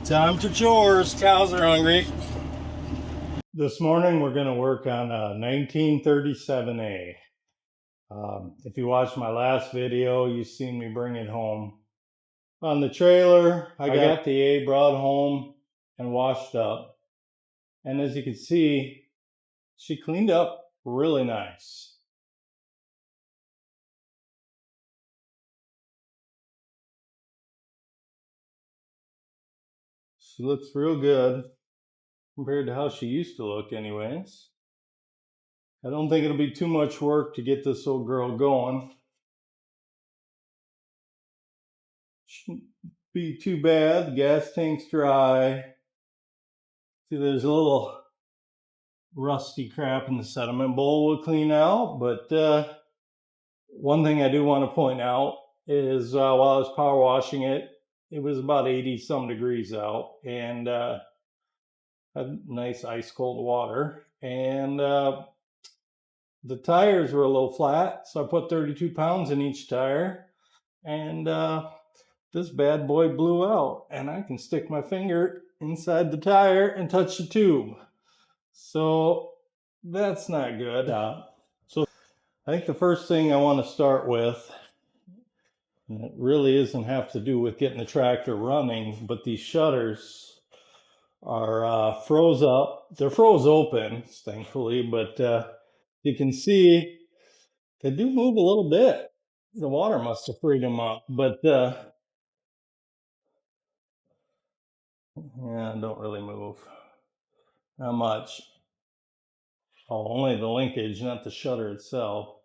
Time to chores. Cows are hungry. This morning we're going to work on a 1937A. If you watched my last video, you've seen me bring it home. On the trailer, I got the A brought home and washed up. And as you can see, she cleaned up really nice. She looks real good compared to how she used to look anyways. I don't think it'll be too much work to get this old girl going. Shouldn't be too bad. The gas tank's dry. See, there's a little rusty crap in the sediment bowl we'll clean out, but one thing I do want to point out is while I was power washing it, it was about 80 some degrees out, and had nice ice cold water, and the tires were a little flat, so I put 32 pounds in each tire, and this bad boy blew out, and I can stick my finger inside the tire and touch the tube. So that's not good. So I think the first thing I want to start with, and it really doesn't have to do with getting the tractor running, but these shutters are froze up. They're froze open, thankfully, but you can see they do move a little bit. The water must have freed them up, but yeah, don't really move. Not much. Oh, only the linkage, not the shutter itself.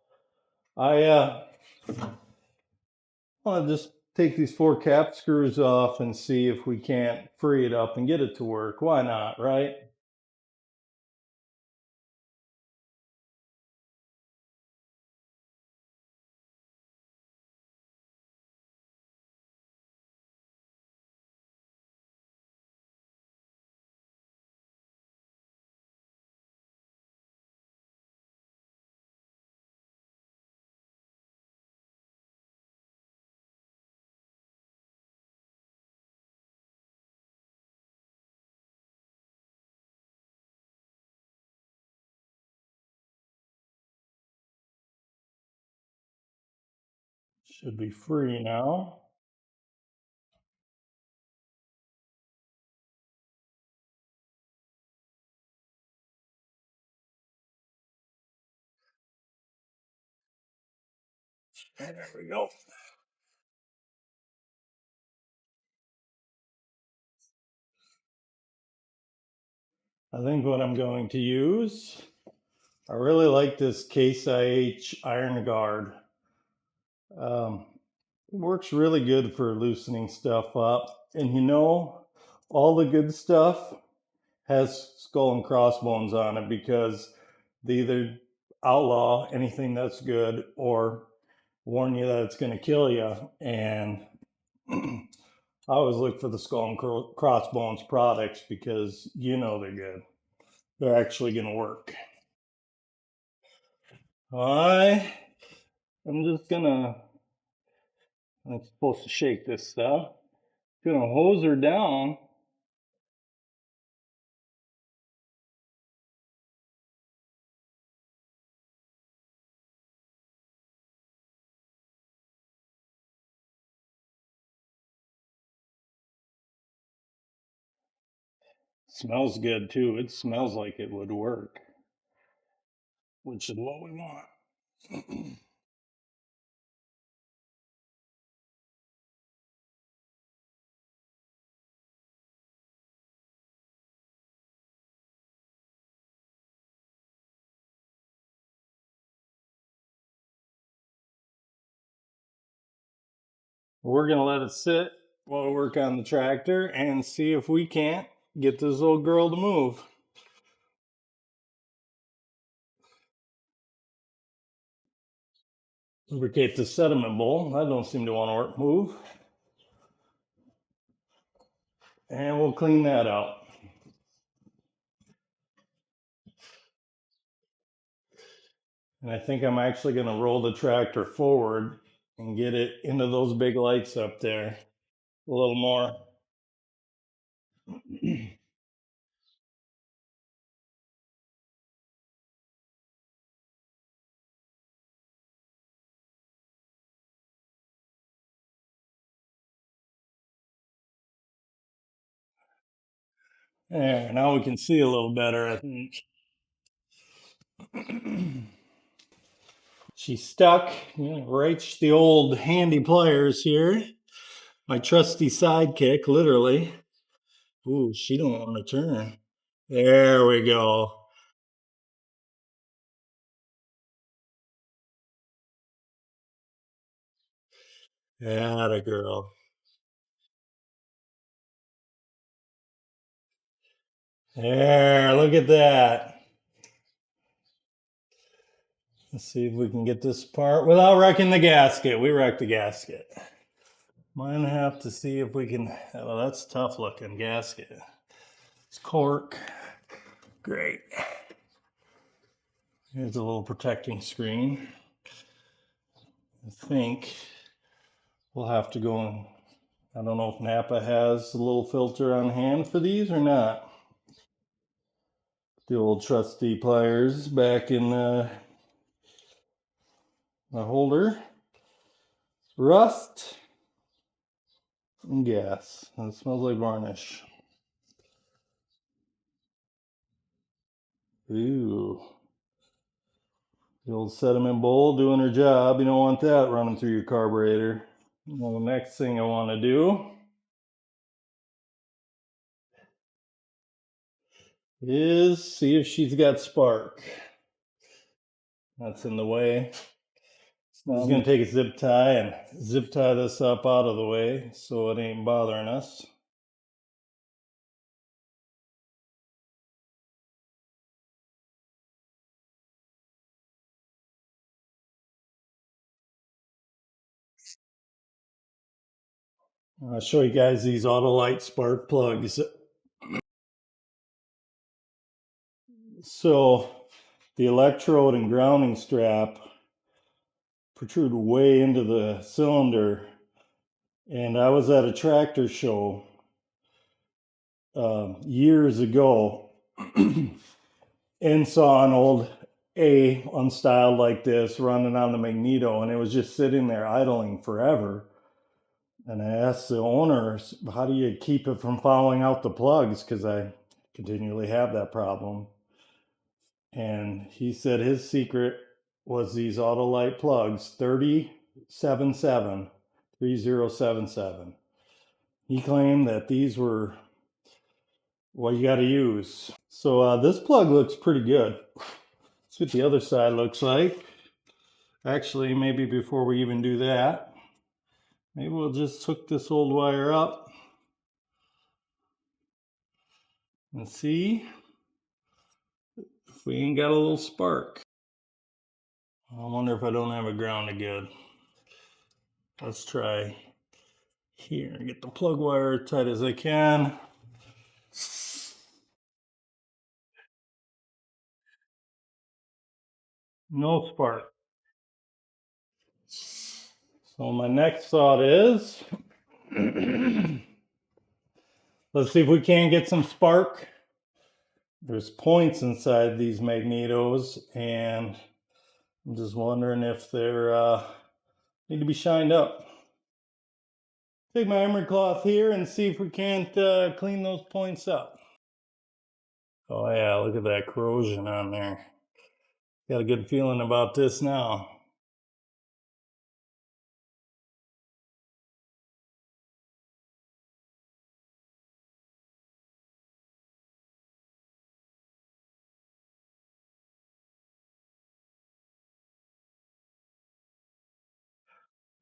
I want to just take these 4 cap screws off and see if we can't free it up and get it to work. Why not, right? Should be free now. And there we go. I think what I'm going to use, I really like this Case IH Iron Guard. It works really good for loosening stuff up. And you know, all the good stuff has skull and crossbones on it because they either outlaw anything that's good or warn you that it's going to kill you. And I always look for the skull and crossbones products because you know they're good. They're actually going to work. I'm just gonna, I'm supposed to shake this stuff. Gonna hose her down. Smells good too. It smells like it would work, which is what we want. We're gonna let it sit while we work on the tractor and see if we can't get this little girl to move. Lubricate the sediment bowl. That don't seem to want to move. And we'll clean that out. And I think I'm actually going to roll the tractor forward and get it into those big lights up there a little more. There, now we can see a little better, I think. She's stuck. Right, the old handy pliers here. My trusty sidekick, literally. Ooh, she don't want to turn. There we go. Atta girl. There, look at that. Let's see if we can get this apart without wrecking the gasket. We wrecked the gasket. Might have to see if we can. Oh, that's tough looking gasket. It's cork. Great. Here's a little protecting screen. I think we'll have to go and I don't know if Napa has a little filter on hand for these or not. The old trusty pliers back in the holder. Rust and gas. And it smells like varnish. Ooh. The old sediment bowl doing her job. You don't want that running through your carburetor. Well, the next thing I want to do is see if she's got spark. That's in the way. I'm just going to take a zip tie and zip tie this up out of the way so it ain't bothering us. I'll show you guys these Autolite spark plugs. So the electrode and grounding strap protrude way into the cylinder. And I was at a tractor show years ago and saw an old A unstyled like this running on the magneto, and it was just sitting there idling forever. And I asked the owner, how do you keep it from falling out the plugs? Because I continually have that problem. And he said his secret was these Autolite plugs, 3077. He claimed that these were what you got to use. So this plug looks pretty good. Let's see what the other side looks like. Actually, maybe before we even do that, maybe we'll just hook this old wire up and see if we ain't got a little spark. I wonder if I don't have it grounded good. Let's try here. Get the plug wire as tight as I can. No spark. So my next thought is, let's see if we can get some spark. There's points inside these magnetos, and I'm just wondering if they're need to be shined up. Take my emery cloth here and see if we can't clean those points up. Oh yeah, look at that corrosion on there. Got a good feeling about this now.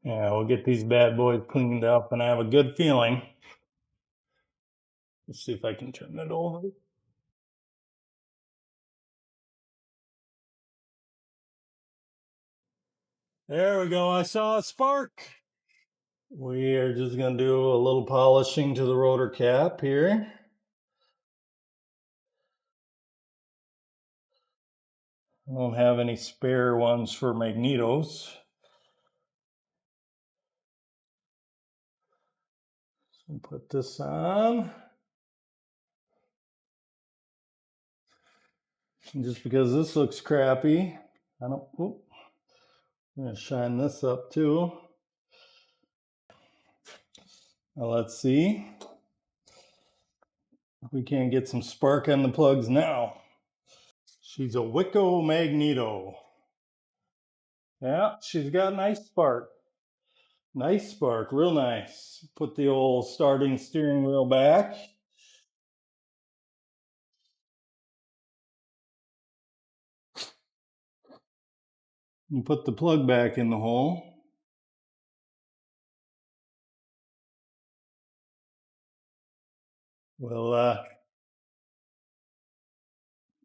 Yeah, we'll get these bad boys cleaned up, and I have a good feeling. Let's see if I can turn it over. There we go, I saw a spark. We are just going to do a little polishing to the rotor cap here. I don't have any spare ones for magnetos. So put this on. And just because this looks crappy, I don't, I'm going to shine this up too. Now let's see. We can't get some spark on the plugs now. She's a Wicco Magneto. Yeah, she's got nice spark. Nice spark, real nice. Put the old starting steering wheel back. And put the plug back in the hole. We'll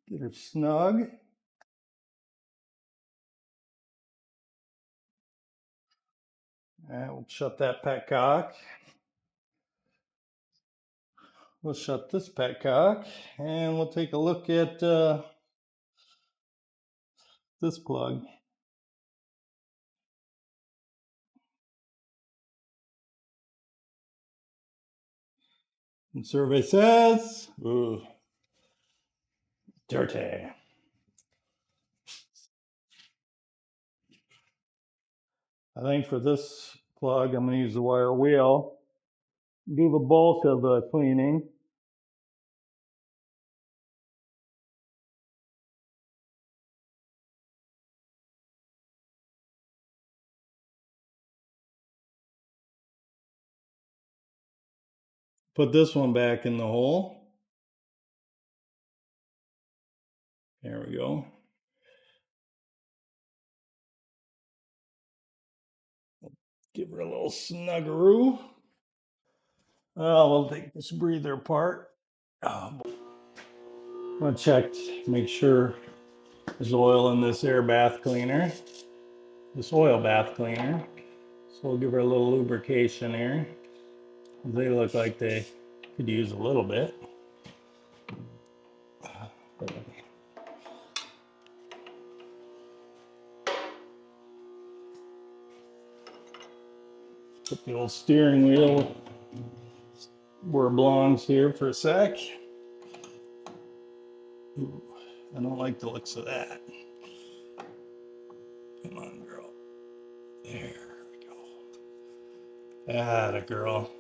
get her snug. And we'll shut that petcock. We'll shut this petcock, and we'll take a look at this plug. And survey says, ooh, dirty. I think for this plug, I'm going to use the wire wheel. Do the bulk of the cleaning. Put this one back in the hole. There we go. Give her a little snuggeroo. We'll take this breather apart. I'm going to check, make sure there's oil in this air bath cleaner, this oil bath cleaner. So we'll give her a little lubrication here. They look like they could use a little bit. Put the old steering wheel where it belongs here for a sec. Ooh, I don't like the looks of that. Come on, girl. There we go. Atta girl.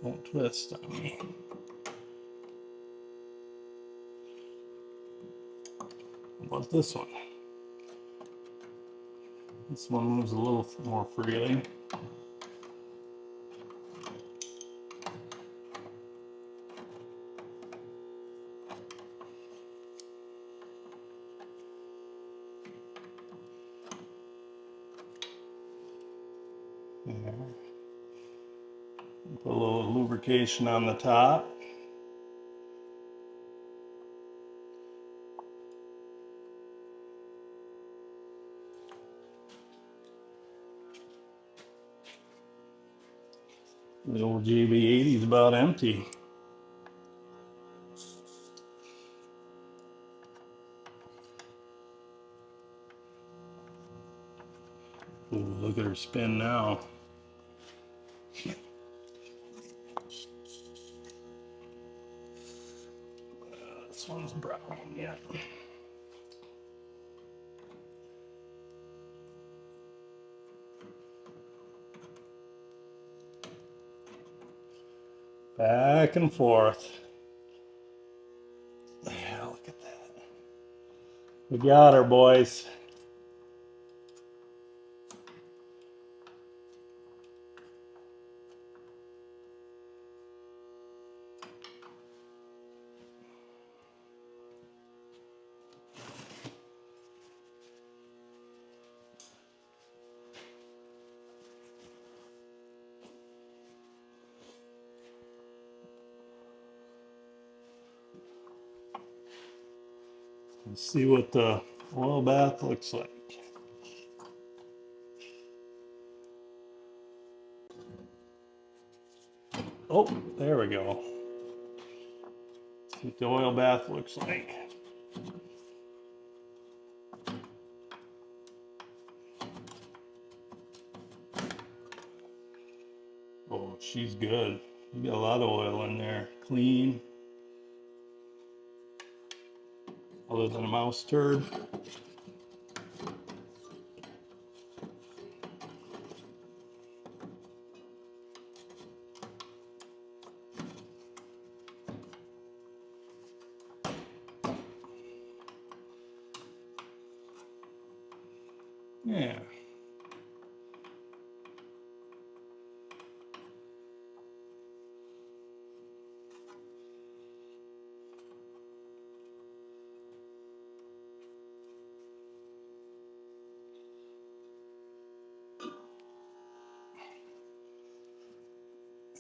Don't twist on me. How about this one? This one moves a little more freely. There. Put a little lubrication on the top. The old JB80 is about empty. Ooh, look at her spin now. This one's brown yet. Back and forth. Yeah, look at that. We got her, boys. Let's see what the oil bath looks like. Oh, there we go. See what the oil bath looks like. Oh, she's good. You got a lot of oil in there. Clean. Other than a mouse turd. Yeah.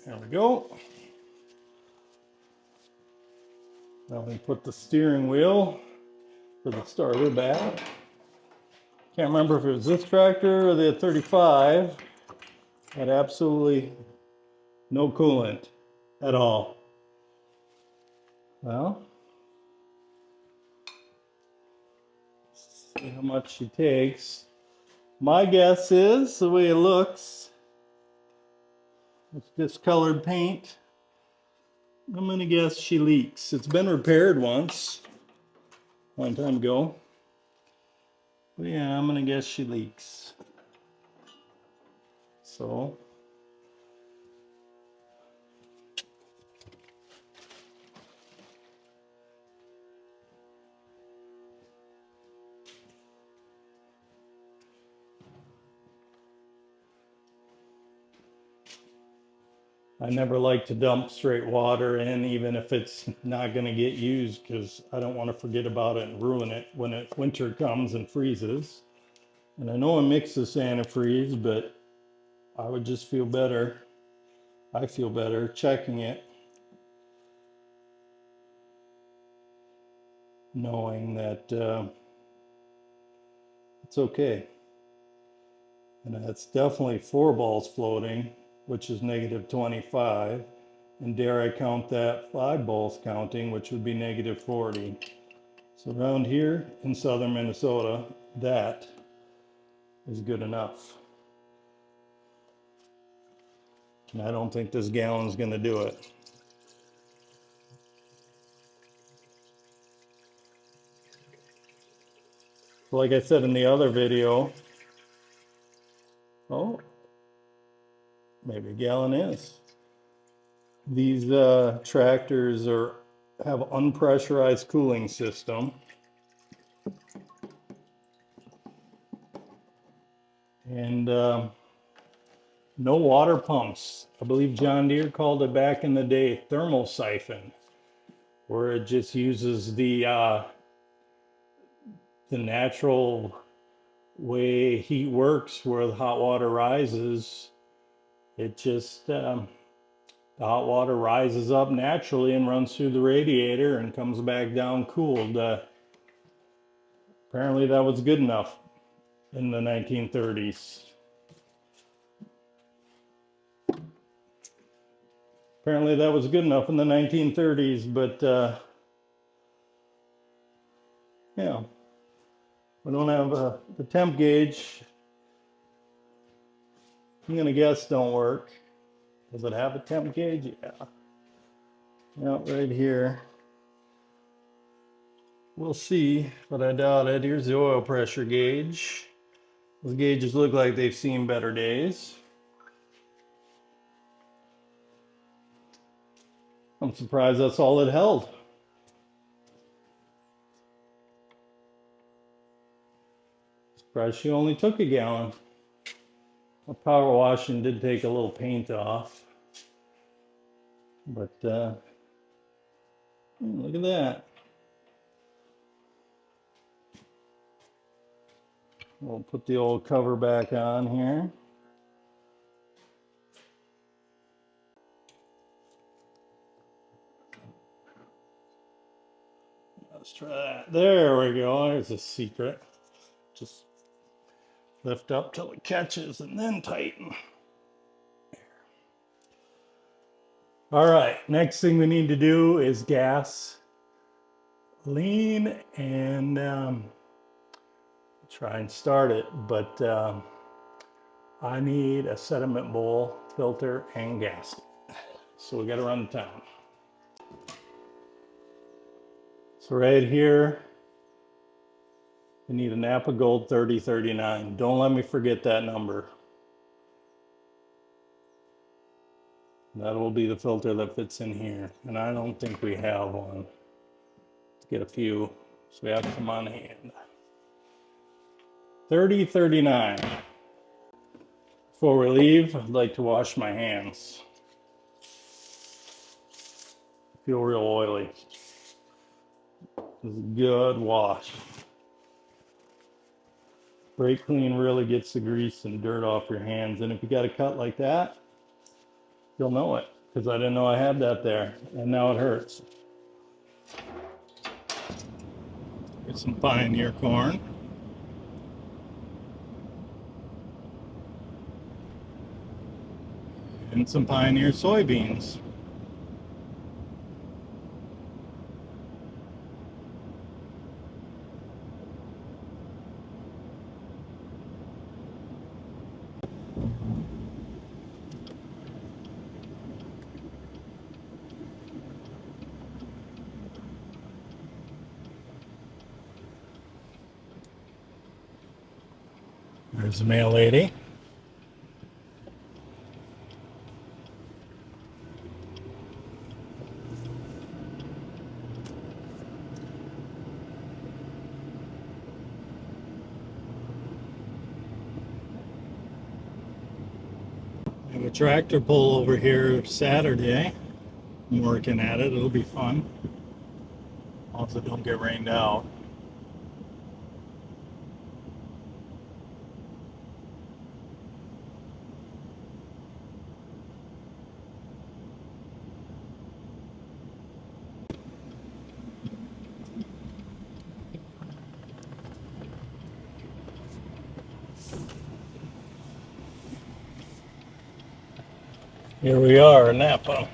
There we go. Now we put the steering wheel for the starter back. Can't remember if it was this tractor or the 35. Had absolutely no coolant at all. Well, see how much she takes. My guess is, the way it looks, it's discolored paint. I'm gonna guess she leaks. It's been repaired once, a long time ago. But yeah, I'm gonna guess she leaks. So, I never like to dump straight water in, even if it's not gonna get used, because I don't want to forget about it and ruin it when winter comes and freezes. And I know it mixes antifreeze, but I would just feel better. I feel better checking it, knowing that it's okay. And that's definitely 4 balls floating, which is negative 25. And dare I count that 5 balls counting, which would be negative 40. So around here in southern Minnesota, that is good enough. And I don't think this gallon's gonna do it. Like I said in the other video, oh, maybe a gallon is. These tractors have unpressurized cooling system. And no water pumps. I believe John Deere called it back in the day thermal siphon, where it just uses the natural way heat works, where the hot water rises. It just the hot water rises up naturally and runs through the radiator and comes back down cooled. Apparently that was good enough in the 1930s. Apparently that was good enough in the 1930s, but yeah, we don't have the temp gauge. I'm gonna guess don't work. Does it have a temp gauge? Yeah. Yeah, right here. We'll see, but I doubt it. Here's the oil pressure gauge. Those gauges look like they've seen better days. I'm surprised that's all it held. Surprised she only took a gallon. The power washing did take a little paint off. But look at that. We'll put the old cover back on here. Let's try that. There we go. There's a secret. Just lift up till it catches and then tighten. All right, next thing we need to do is gas lean and try and start it, but I need a sediment bowl, filter, and gasket. So we got to run to town. So right here, we need a Napa Gold 3039. Don't let me forget that number. That will be the filter that fits in here. And I don't think we have one. Let's get a few, so we have some on hand. 30:39. Before we leave, I'd like to wash my hands. Feel real oily. This is a good wash. Brake clean really gets the grease and dirt off your hands, and if you got a cut like that, you'll know it, because I didn't know I had that there, and now it hurts. Get some Pioneer corn. And some Pioneer soybeans. There's the mail lady. I have a tractor pull over here Saturday. I'm working at it. It'll be fun. Also, don't get rained out. Here we are in Napa.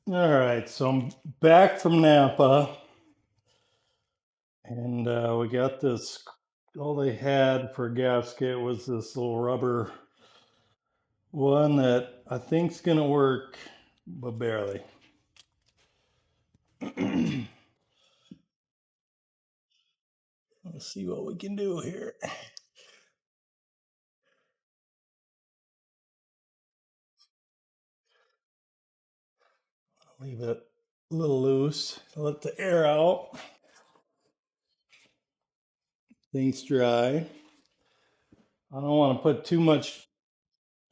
All right, so I'm back from Napa, and we got this. All they had for a gasket was this little rubber one that I think's gonna work, but barely. Let's see what we can do here. Leave it a little loose, let the air out. Things dry. I don't want to put too much.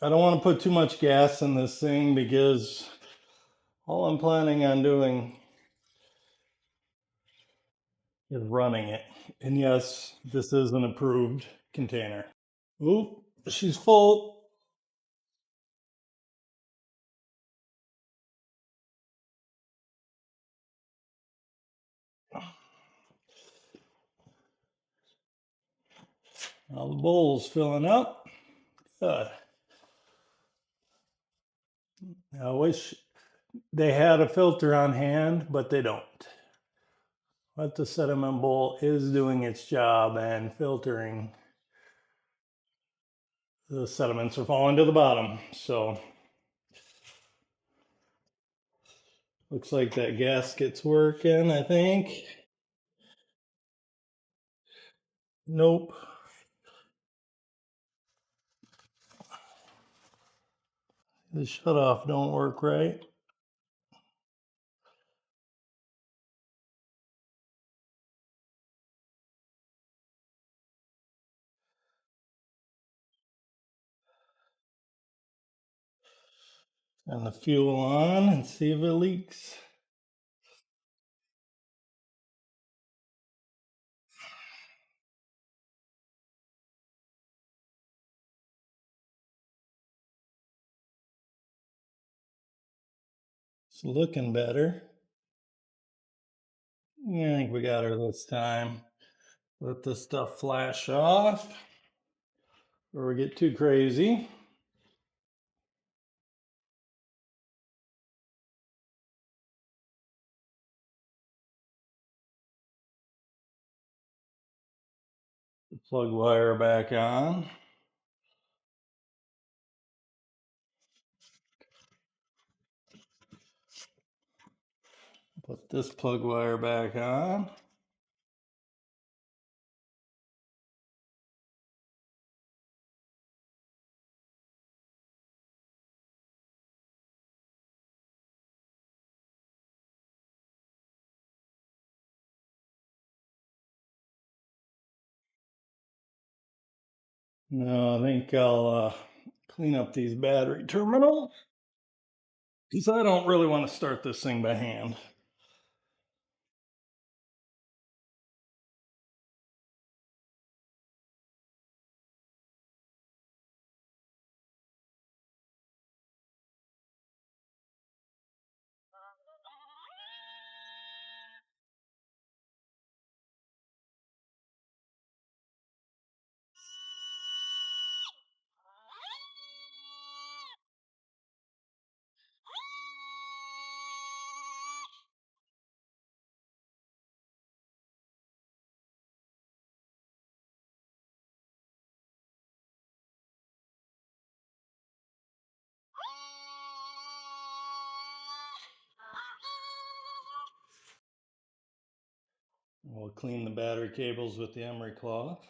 I don't want to put too much gas in this thing, because all I'm planning on doing is running it. And yes, this is an approved container. Oop, she's full. Now the bowl's filling up. Good. I wish they had a filter on hand, but they don't. But the sediment bowl is doing its job and filtering. The sediments are falling to the bottom. So looks like that gasket's working, I think. Nope. The shutoff don't work right. And the fuel on and see if it leaks. It's looking better. Yeah, I think we got her this time. Let this stuff flash off or we get too crazy. Plug wire back on. Put this plug wire back on. No, I think I'll clean up these battery terminals because I don't really want to start this thing by hand. We'll clean the battery cables with the emery cloth.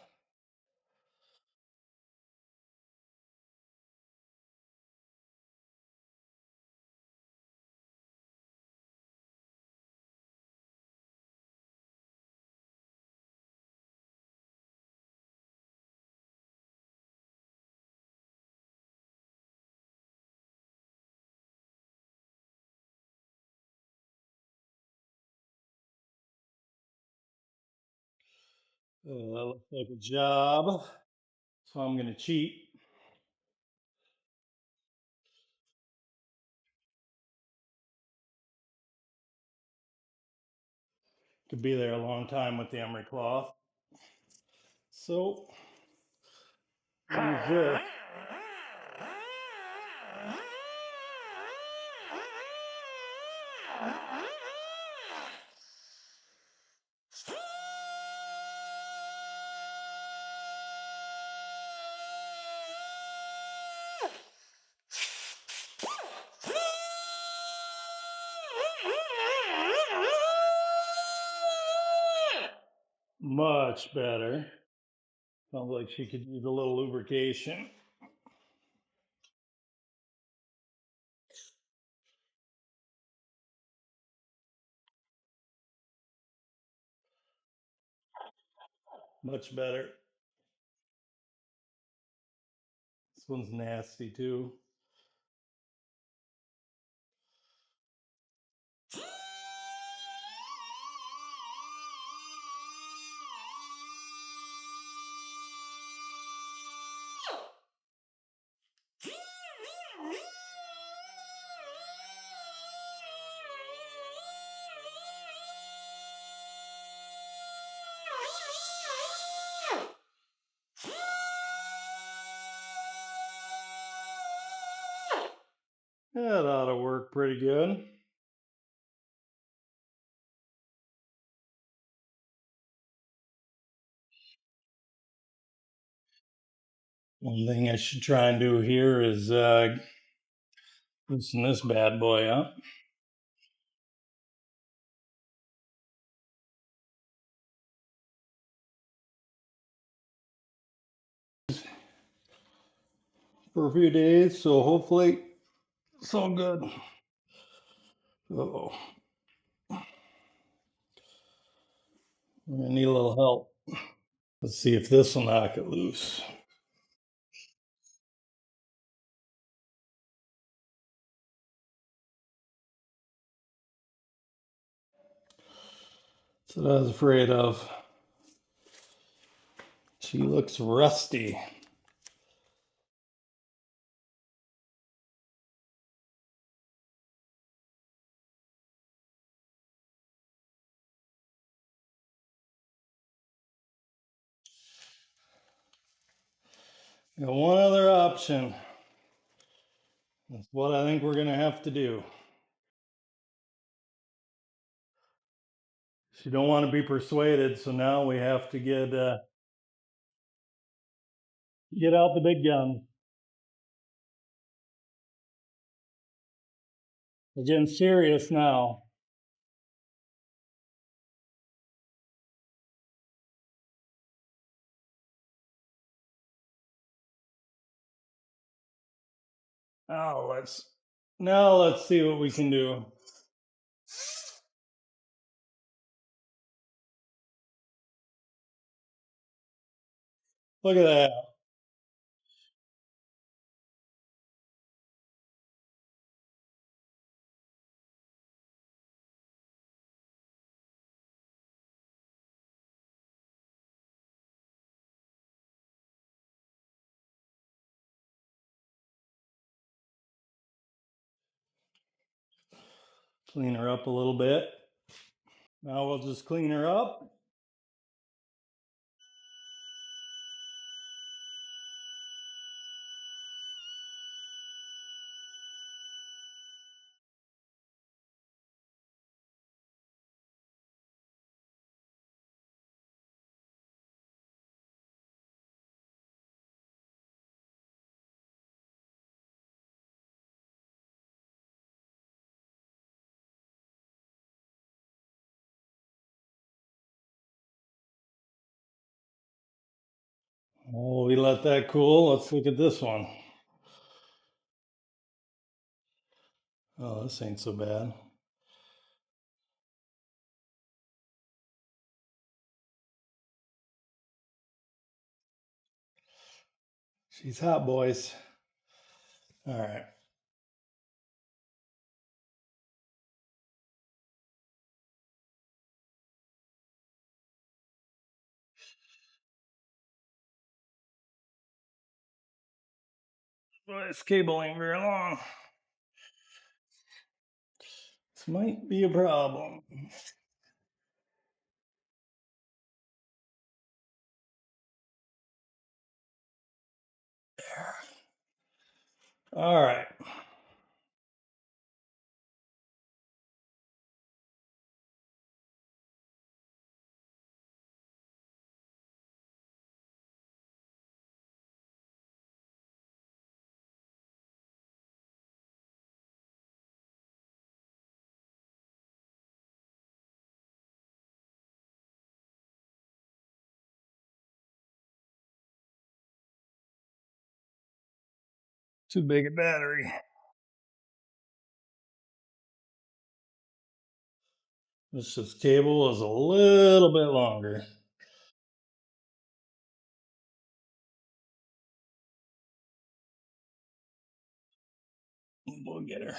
That looks like a job. So I'm going to cheat. Could be there a long time with the emery cloth. So use this. Much better. Sounds like she could use a little lubrication. Much better. This one's nasty too. That ought to work pretty good. One thing I should try and do here is loosen this bad boy up. For a few days, so hopefully it's all good. Uh-oh. We're gonna need a little help. Let's see if this will knock it loose. That's what I was afraid of. She looks rusty. Got one other option. That's what I think we're gonna have to do. She don't want to be persuaded, so now we have to get out the big gun. We're getting serious now. Oh, let's see what we can do. Look at that. Clean her up a little bit. Now we'll just clean her up. Oh, we let that cool. Let's look at this one. Oh, this ain't so bad. She's hot, boys. All right. Well, this cable ain't very long. This might be a problem. All right. Too big a battery. This cable is a little bit longer. We'll get her.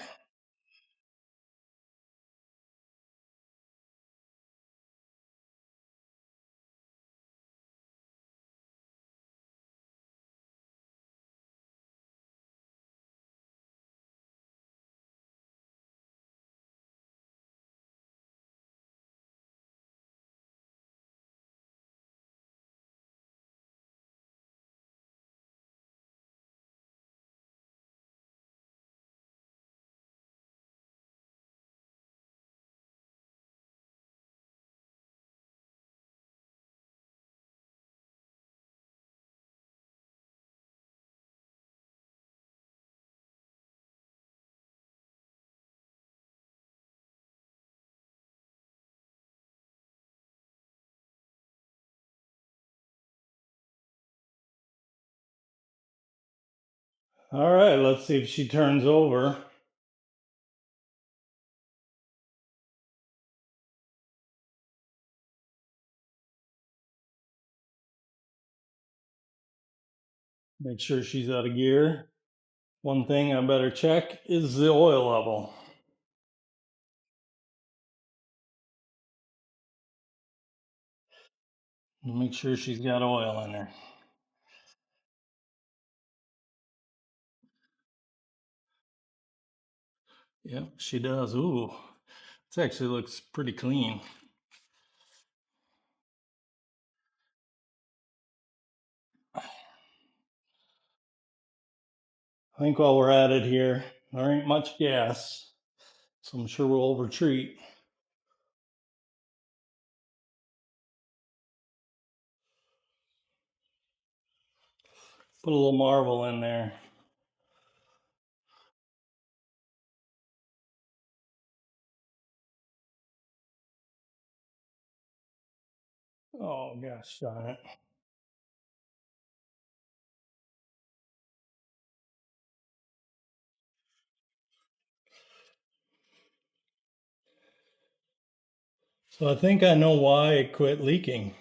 All right, let's see if she turns over. Make sure she's out of gear. One thing I better check is the oil level. Make sure she's got oil in her. Yep, she does. Ooh, this actually looks pretty clean. I think while we're at it here, there ain't much gas, so I'm sure we'll overtreat. Put a little Marvel in there. Oh gosh darn it. So I think I know why it quit leaking.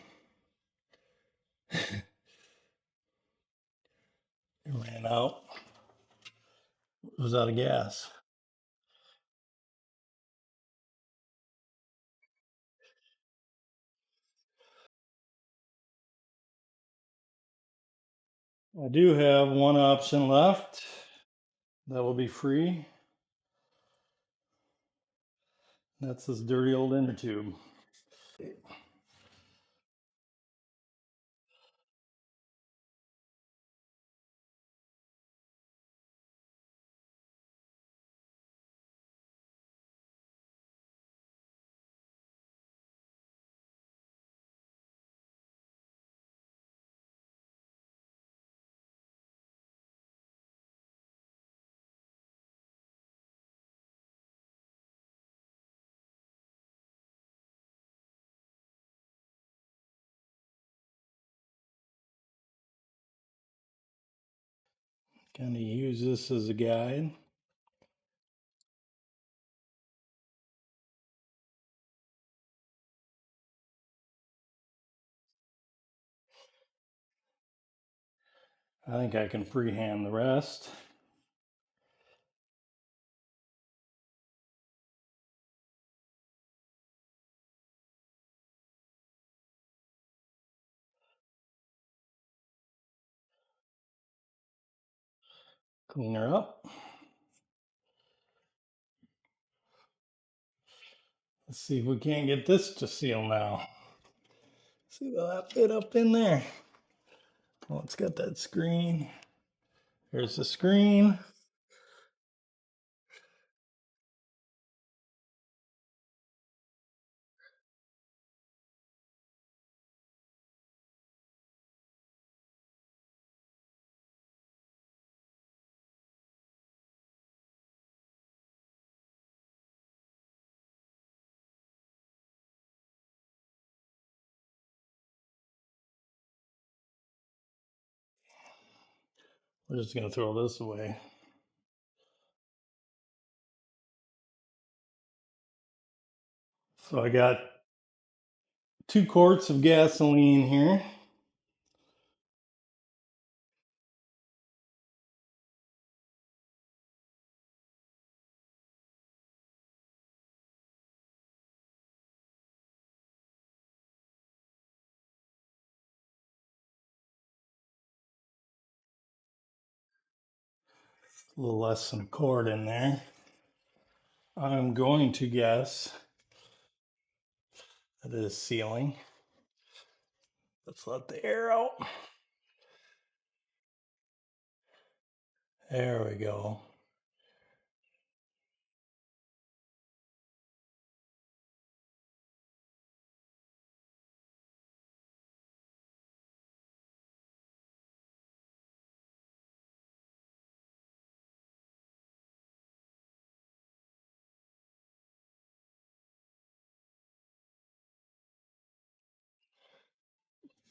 It ran out. It was out of gas. I do have one option left. That will be free. That's this dirty old inner tube. Kind of use this as a guide. I think I can freehand the rest. Clean her up. Let's see if we can't get this to seal now. See that fit up in there? Oh, it's got that screen. There's the screen. We're just gonna throw this away. So I got 2 quarts of gasoline here. A little less than a quart in there. I'm going to guess that it is sealing. Let's let the air out. There we go.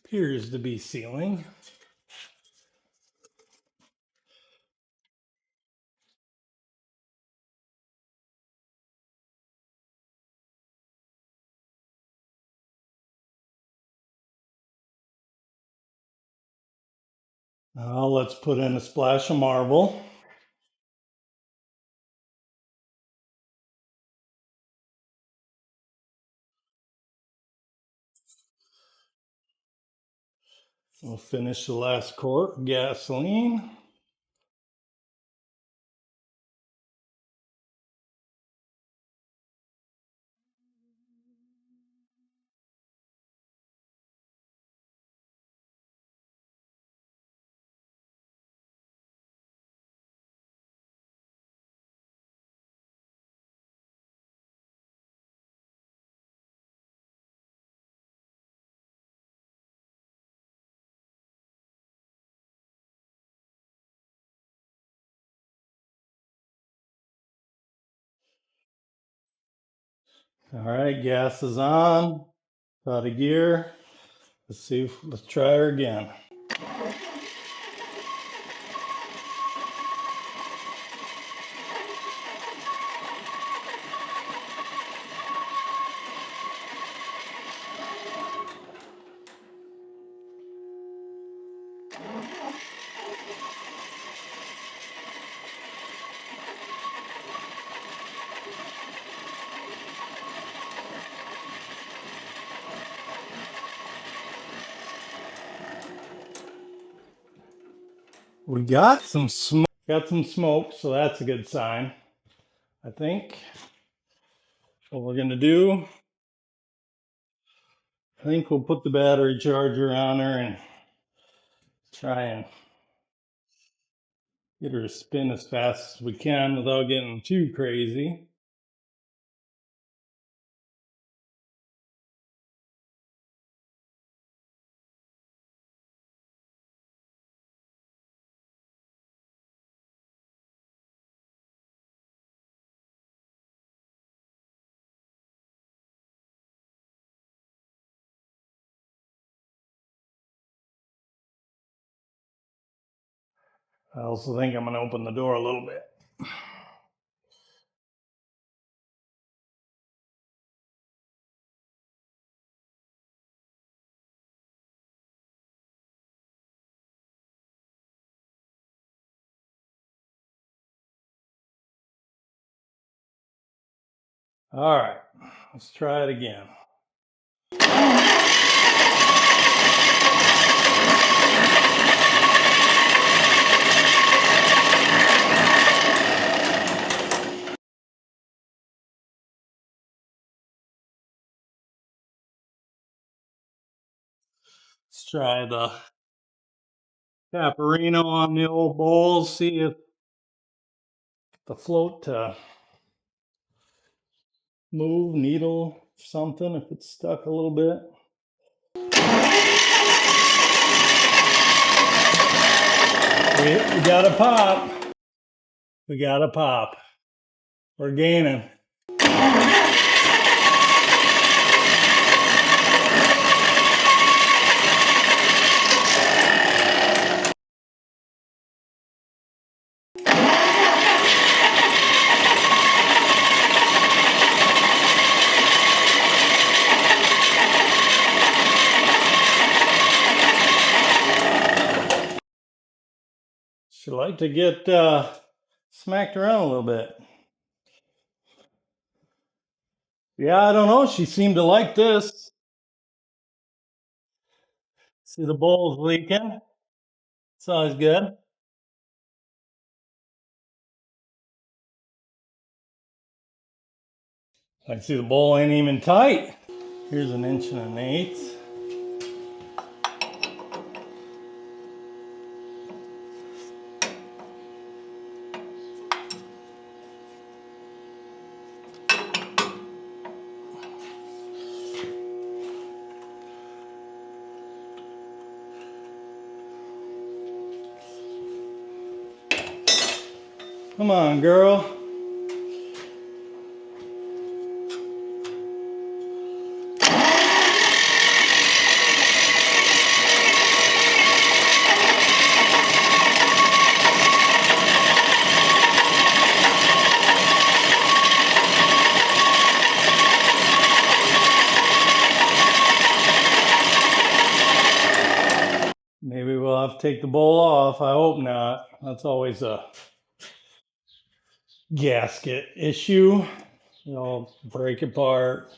Appears to be sealing. Now let's put in a splash of marble. We'll finish the last quart of gasoline. All right, gas is on. Out of gear. Let's try her again. We got some smoke, so that's a good sign, I think. What we're going to do, I think we'll put the battery charger on her and try and get her to spin as fast as we can without getting too crazy. I also think I'm going to open the door a little bit. All right, let's try it again. Let's try the Caparino on the old bowls, see if the float to move, needle, something, if it's stuck a little bit. We got a pop. We got a pop. We're gaining. She'd like to get smacked around a little bit. Yeah, I don't know. She seemed to like this. See the bowl's leaking. It's always good. I can see the bowl ain't even tight. Here's 1 1/8 inches. Come on, girl. Maybe we'll have to take the bowl off. I hope not. That's always a gasket issue. It'll break apart.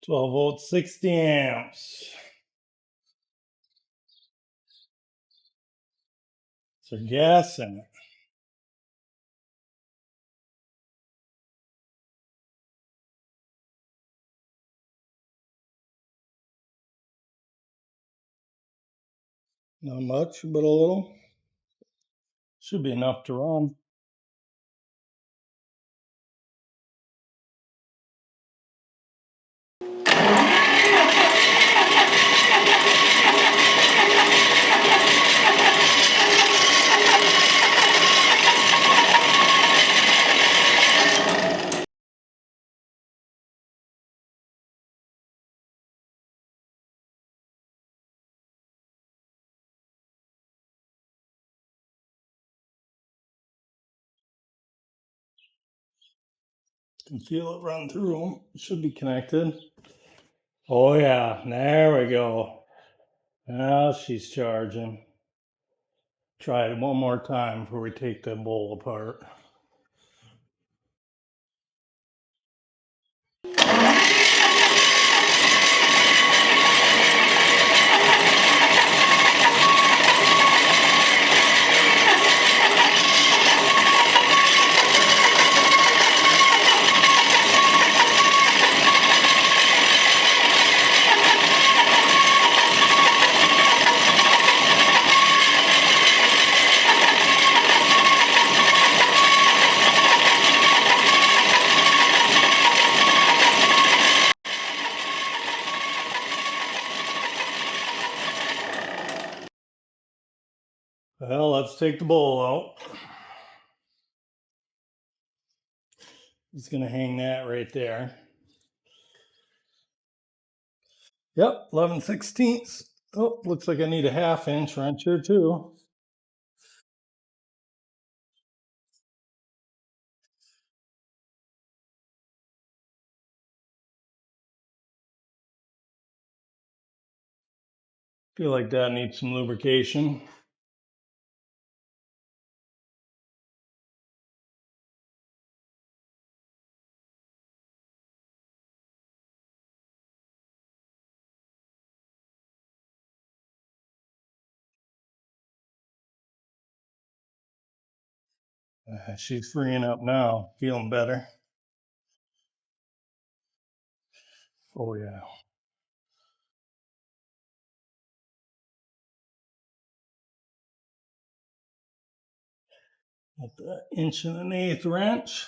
Twelve volts, 60 amps. Is there gas in it? Not much, but a little. Should be enough to run. Can feel it run through them. It should be connected. Oh yeah, there we go. Now she's charging. Try it one more time before we take the bowl apart. Well, let's take the bowl out. Just gonna hang that right there. Yep, 11/16. Oh, looks like I need a 1/2 inch wrench here too. Feel like that needs some lubrication. She's freeing up now, feeling better. Oh yeah. Got the 1 1/8 wrench.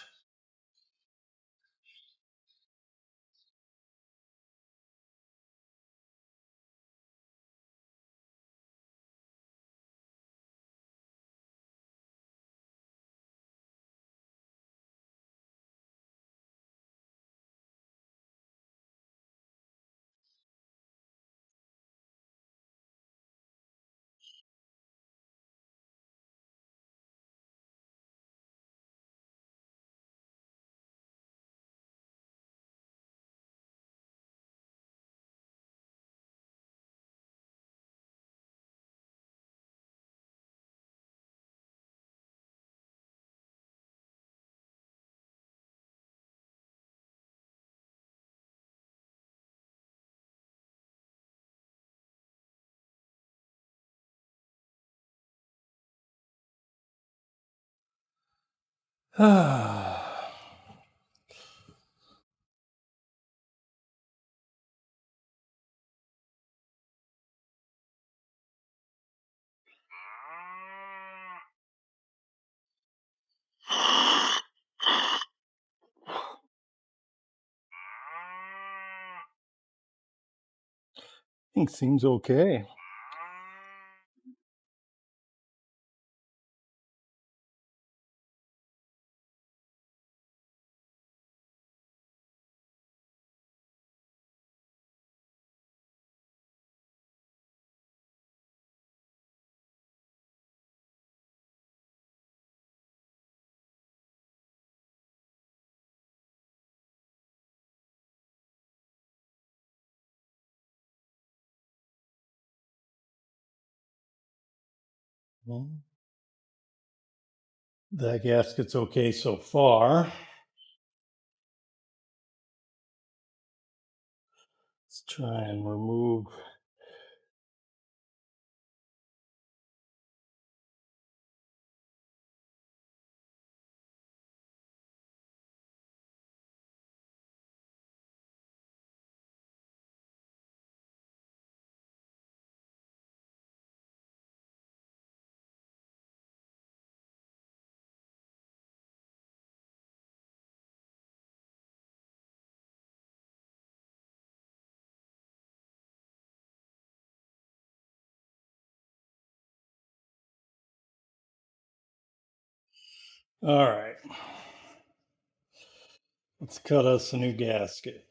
I think seems okay. Well, that gasket's okay so far. Let's try and remove. All right. Let's cut us a new gasket.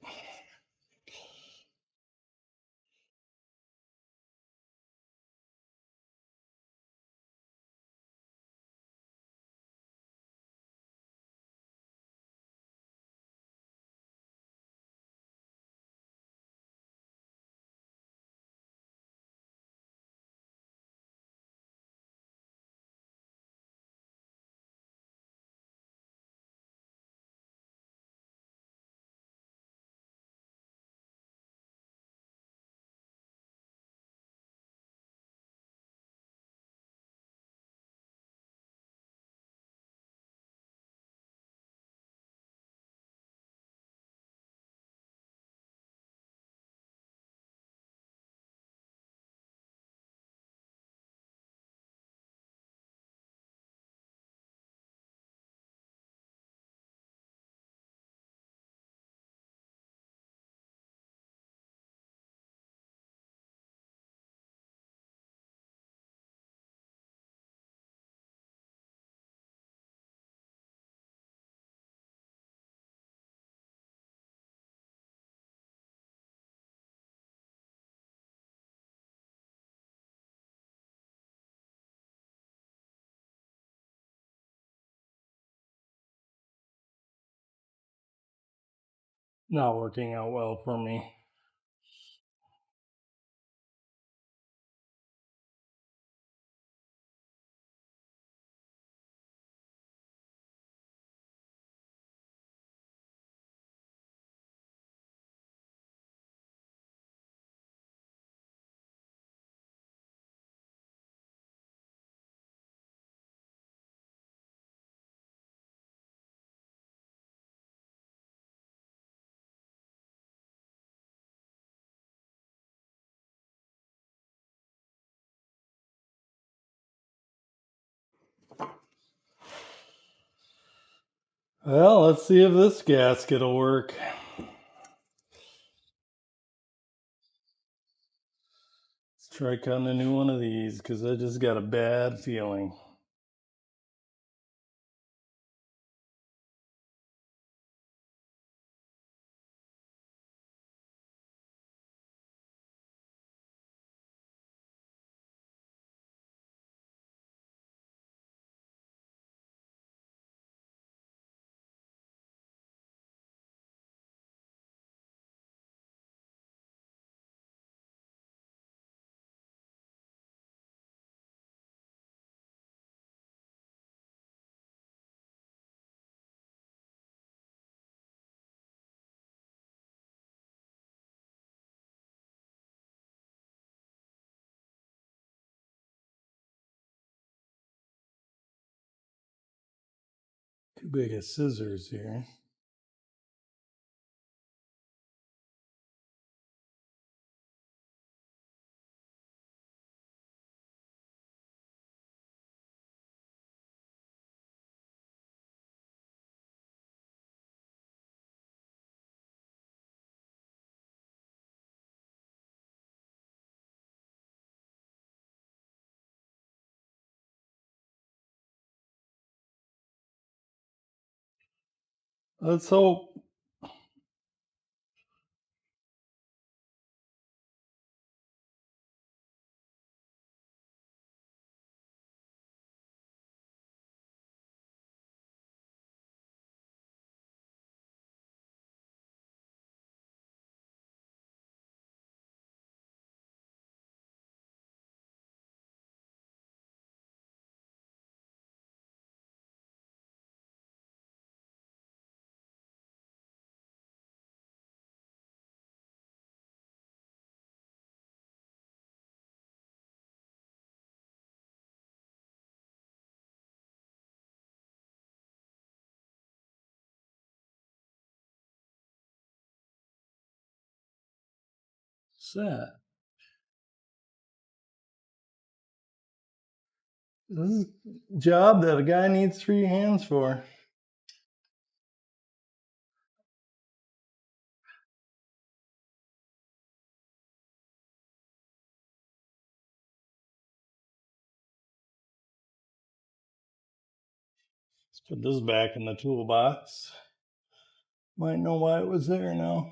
not working out well for me. Well, let's see if this gasket will work. Let's try cutting a new one of these because I just got a bad feeling. Too big of scissors here. Let's hope. Set. This is a job that a guy needs 3 hands for. Let's put this back in the toolbox. Might know why it was there now.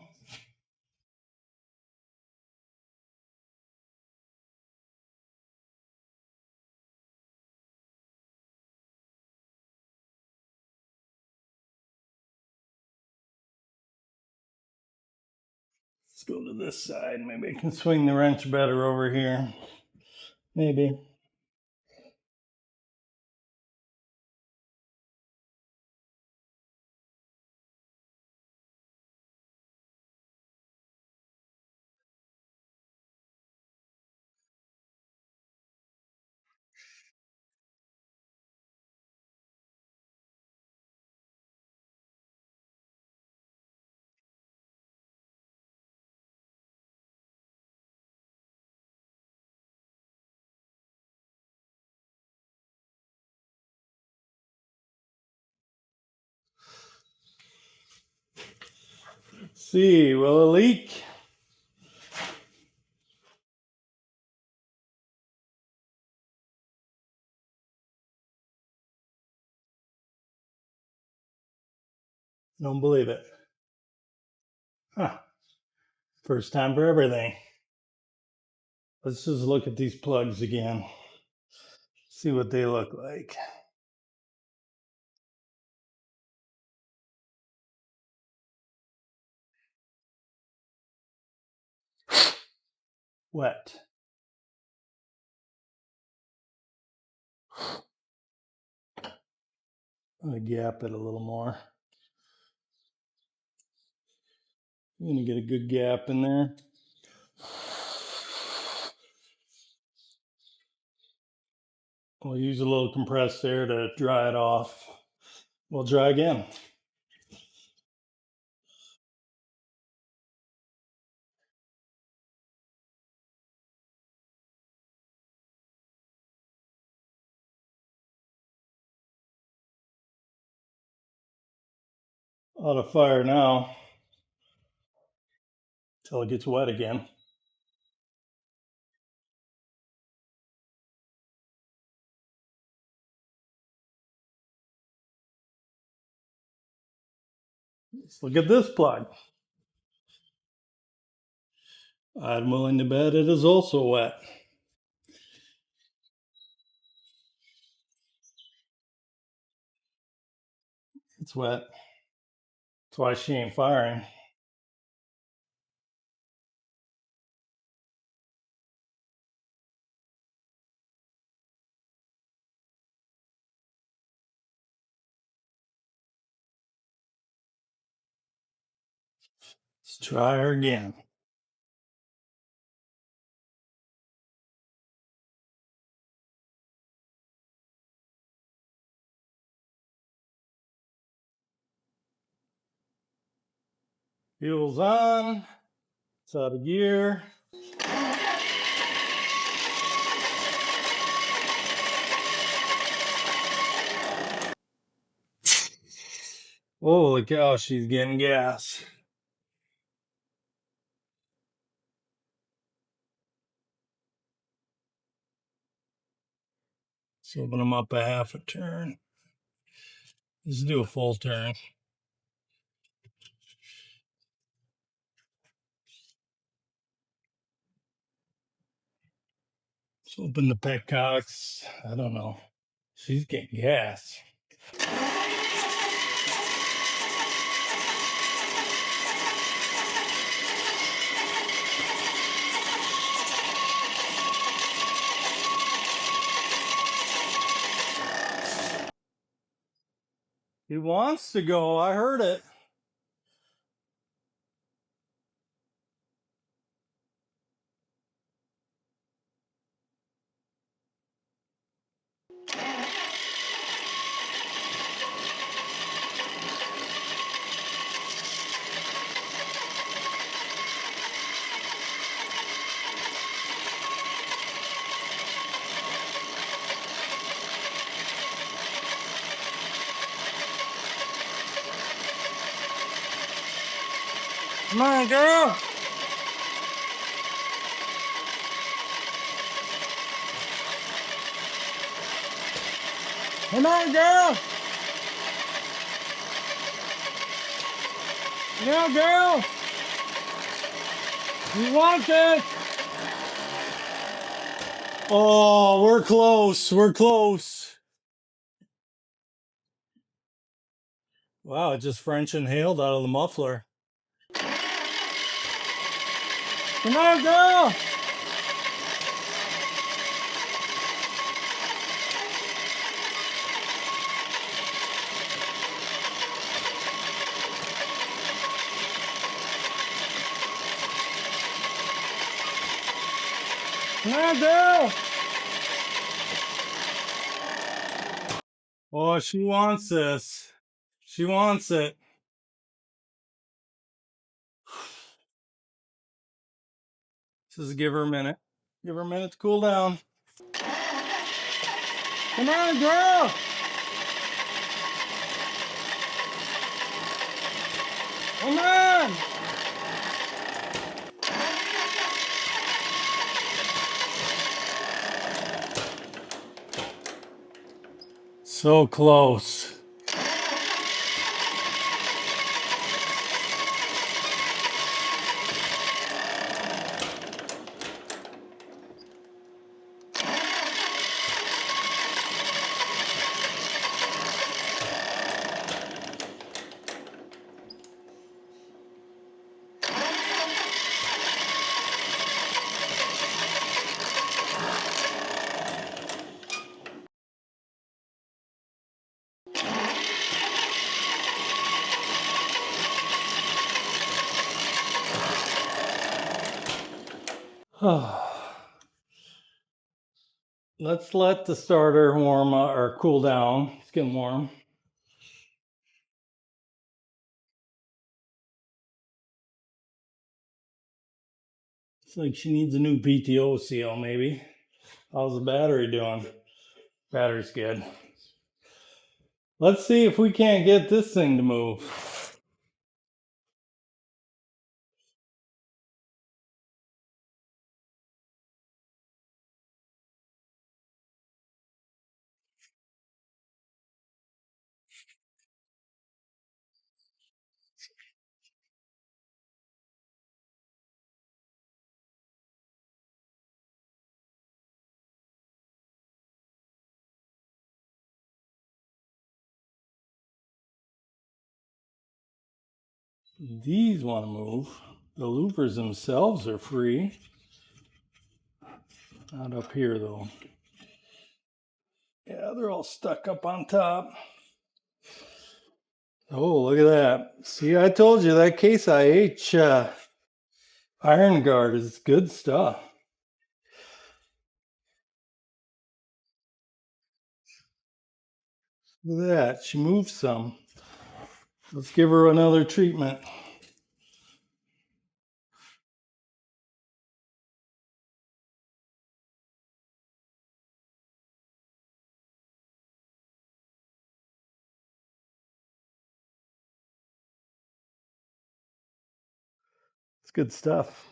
Let's go to this side. Maybe I can swing the wrench better over here. Maybe. Let's see, will it leak? Don't believe it. Huh. First time for everything. Let's just look at these plugs again. See what they look like. wet. I'm going to gap it a little more. I'm going to get a good gap in there. We'll use a little compressed air to dry it off. We'll dry again. Out of fire now until it gets wet again. Let's look at this plug. I'm willing to bet it is also wet. It's wet. That's why she ain't firing. Let's try her again. Fuel's on. It's out of gear. Holy cow, she's getting gas. Let's open them up a half a turn. Let's do a full turn. Let's open the petcocks. I don't know. She's getting gas. He wants to go. I heard it. Come on, girl. Come on, girl. Yeah, girl. You want it? Oh, we're close. We're close. Wow, it just French inhaled out of the muffler. Come on, girl. Come on, girl. Oh, she wants this. She wants it. Just give her a minute. Give her a minute to cool down. Come on, girl. Come on. So close. Let's let the starter warm up or cool down. It's getting warm. It's like she needs a new PTO seal, maybe. How's the battery doing? Battery's good. Let's see if we can't get this thing to move. These want to move. The loopers themselves are free. Not up here though. Yeah, they're all stuck up on top. Oh, look at that. See, I told you that Case IH iron guard is good stuff. Look at that. She moved some. Let's give her another treatment. It's good stuff.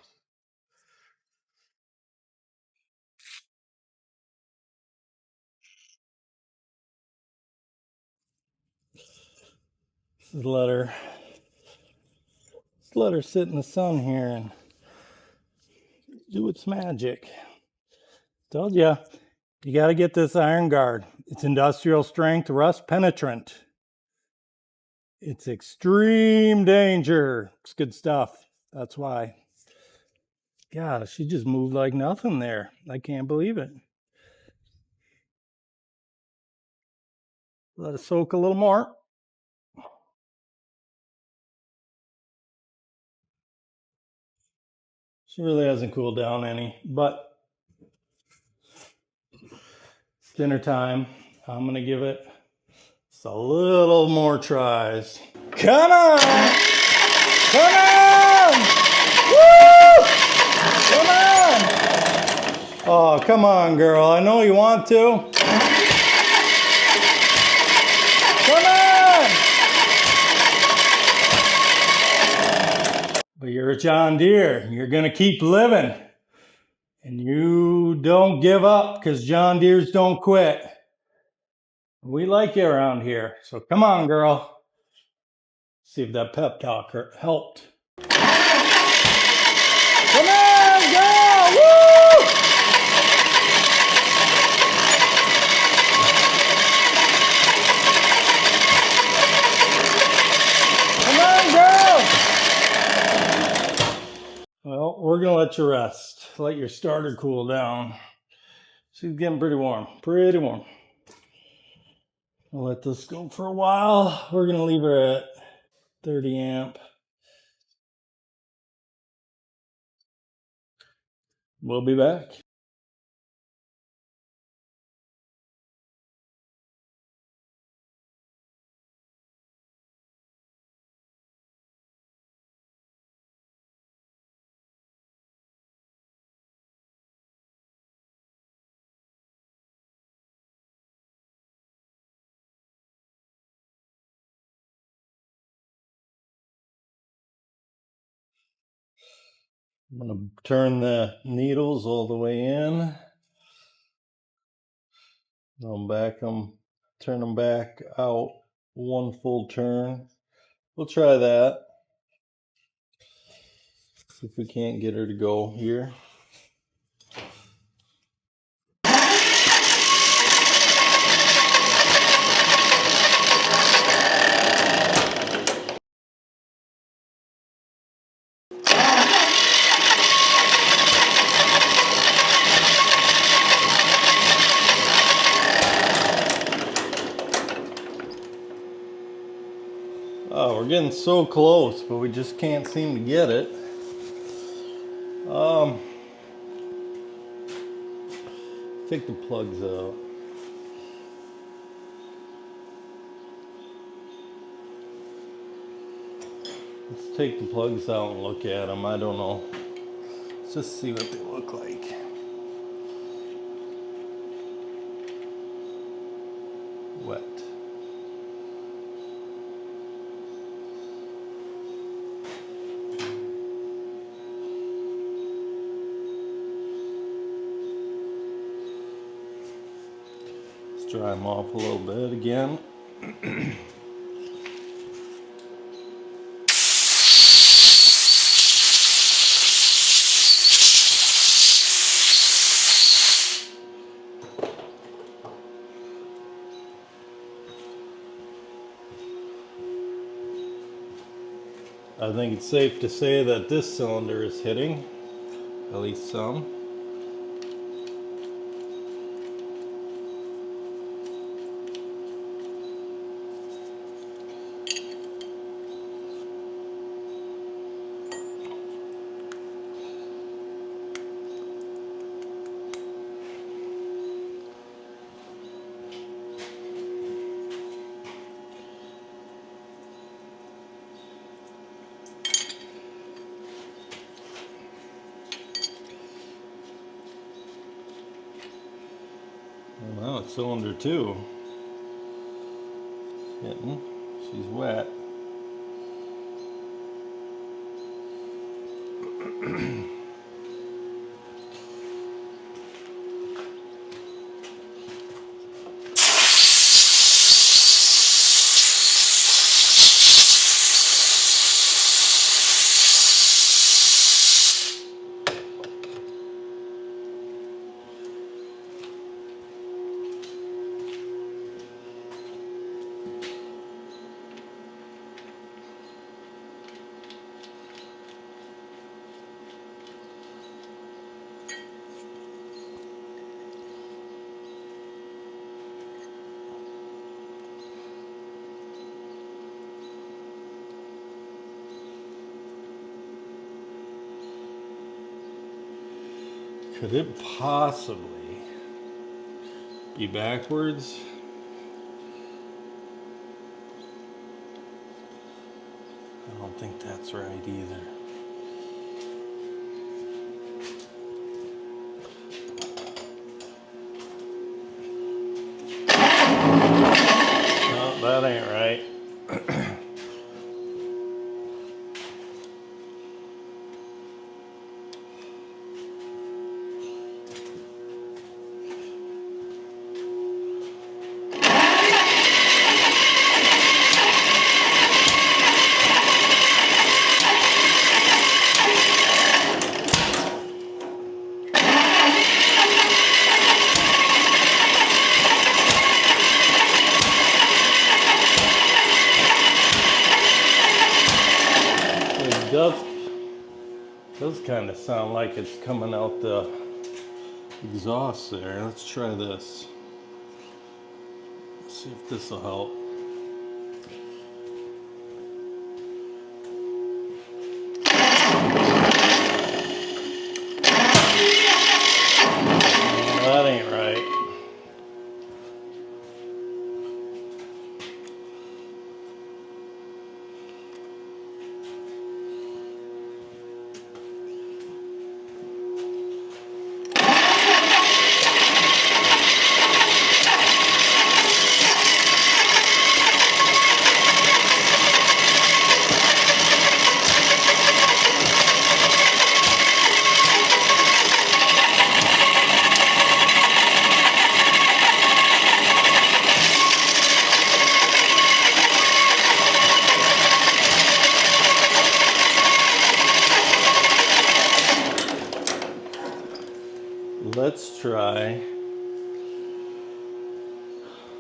Just let her sit in the sun here and do its magic. Told you, you got to get this iron guard. It's industrial strength, rust penetrant. It's extreme danger. It's good stuff. That's why. God, she just moved like nothing there. I can't believe it. Let it soak a little more. She really hasn't cooled down any, but it's dinner time. I'm going to give it just a little more tries. Come on! Come on! Woo! Come on! Oh, come on, girl. I know you want to. Come on! But you're a John Deere. You're going to keep living. And you don't give up because John Deeres don't quit. We like you around here. So come on, girl. See if that pep talk helped. Come on, girl! Woo! Come on, girl! Well, we're going to let you rest. Let your starter cool down. She's getting pretty warm. Pretty warm. I'll let this go for a while. We're going to leave her at 30 amp. We'll be back. I'm going to turn the needles all the way in. I'll turn them back out one full turn. We'll try that. See if we can't get her to go here. Oh, we're getting so close, but we just can't seem to get it. take the plugs out. Let's take the plugs out and look at them. I don't know. Let's just see what they look like. Wet. Let's dry them off a little bit again. I think it's safe to say that this cylinder is hitting, at least some. Well, it's cylinder 2. Hitting. She's wet. Could it possibly be backwards? I don't think that's right either. No, that ain't right. Does kind of sound like it's coming out the exhaust there. Let's try this. Let's see if this will help. That ain't right.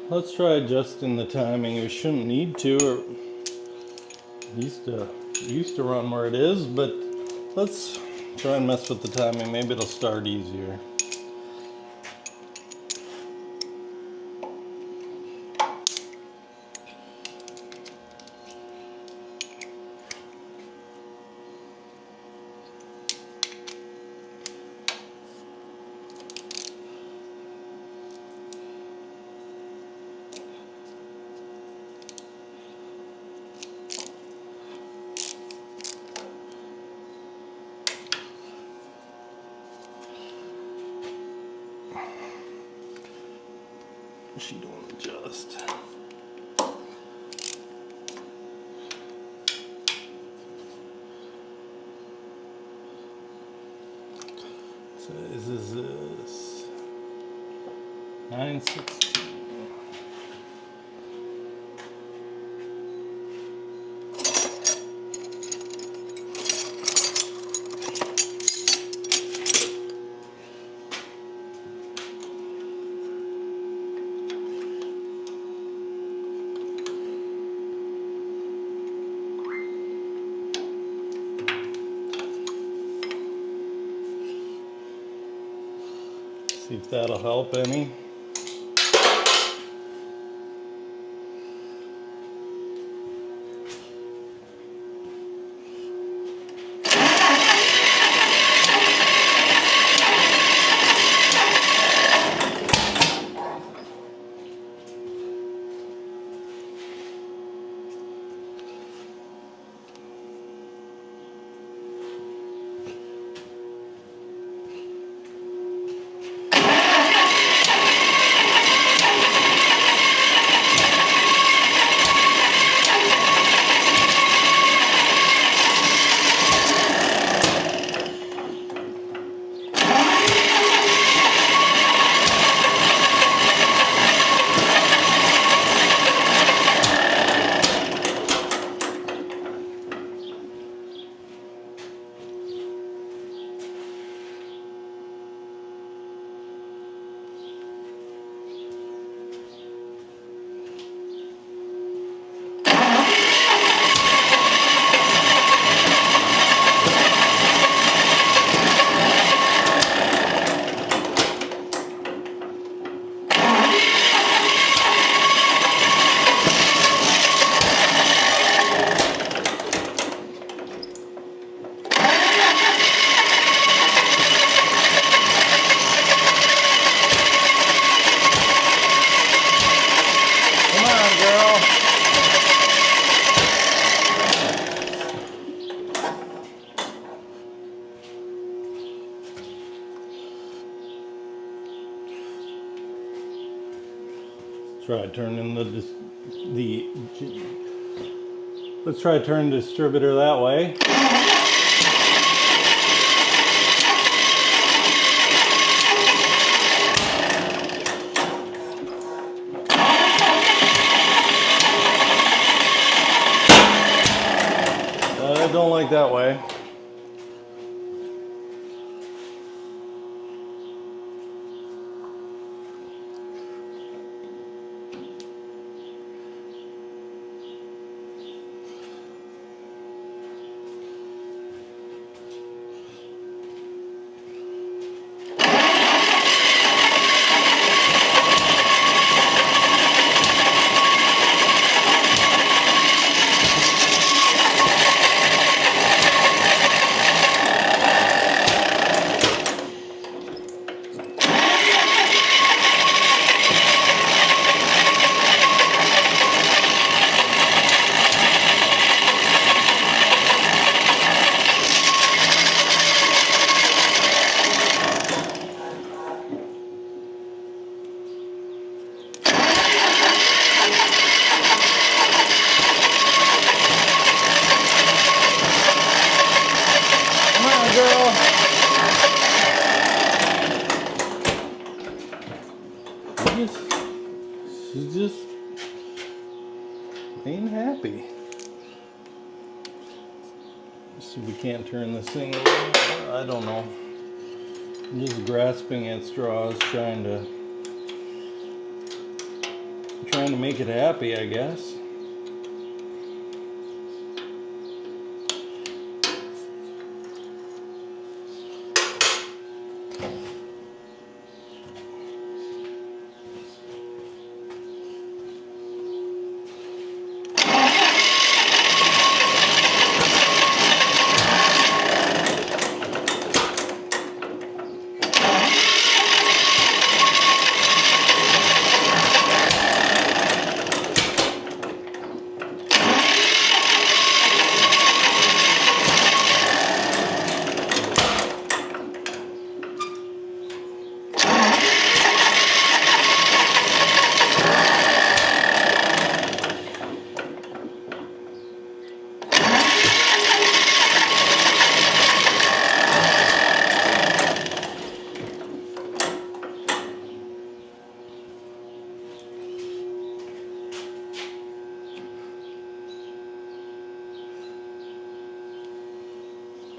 Let's try adjusting the timing. We shouldn't need to, or used to run where it is, but let's try and mess with the timing. Maybe it'll start easier. she don't adjust. Size is this 9/16. See if that'll help any. Try turning let's try turning the distributor that way. I don't like that way. She just ain't happy. See, we can't turn this thing around. I don't know. I'm just grasping at straws, trying to make it happy, I guess.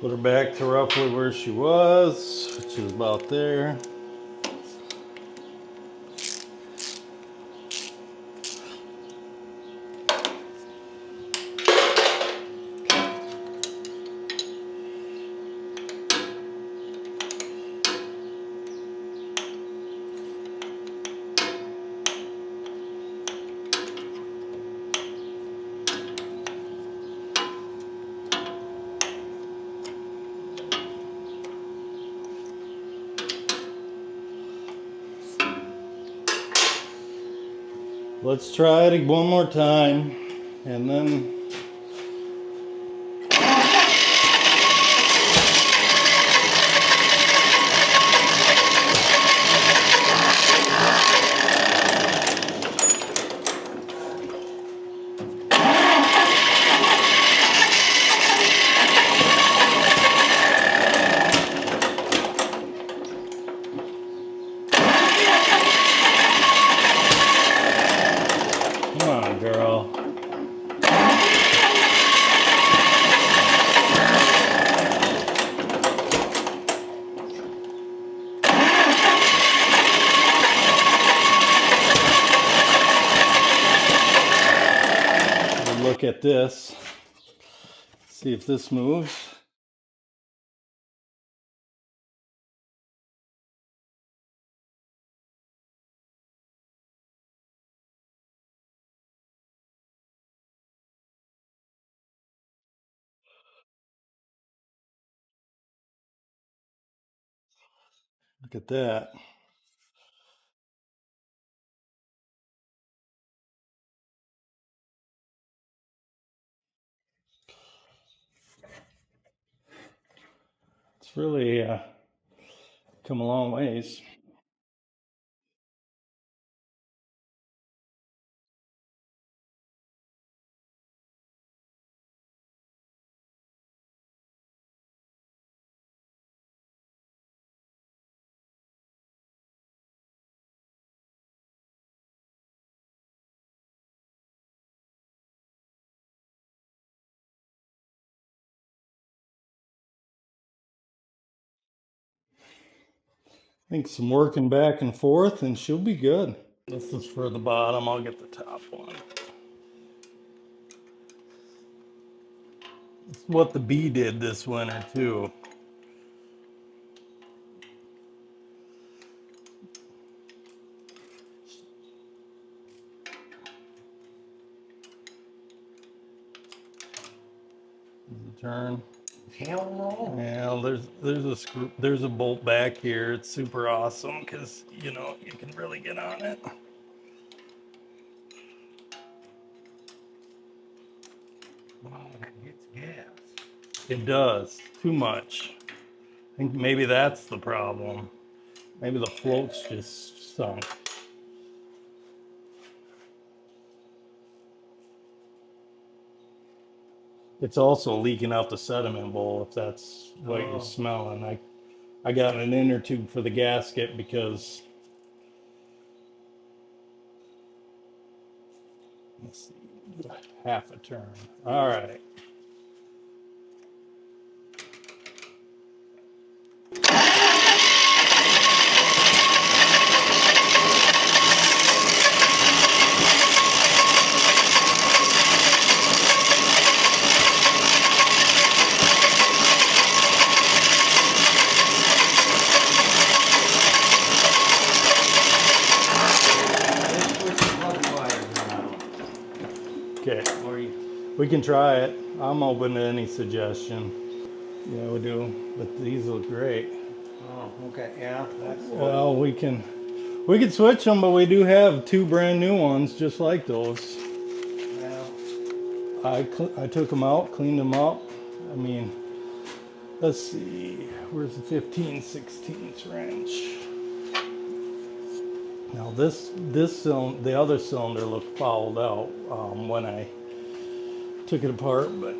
Put her back to roughly where she was, which is about there. Let's try it one more time, and then come on, girl. Look at this. See if this moves. Look at that. It's really come a long ways. I think some working back and forth and she'll be good. This is for the bottom. I'll get the top one. It's what the bee did this winter too. Turn. Hell no. Yeah, there's a screw, there's a bolt back here. It's super awesome because you know you can really get on it. Wow, it gets gas. It does too much. I think maybe that's the problem. Maybe the float's just sunk. It's also leaking out the sediment bowl if that's what you're smelling. I got an inner tube for the gasket because let's see, half a turn. All right. Okay, we can try it. I'm open to any suggestion. Yeah, we do. But these look great. Oh, okay, yeah, that's Well, we can switch them, but we do have two brand new ones just like those. well, I took them out, cleaned them up. I mean, let's see, where's the 15/16 wrench? Now this cylinder, the other cylinder looked fouled out when I took it apart, but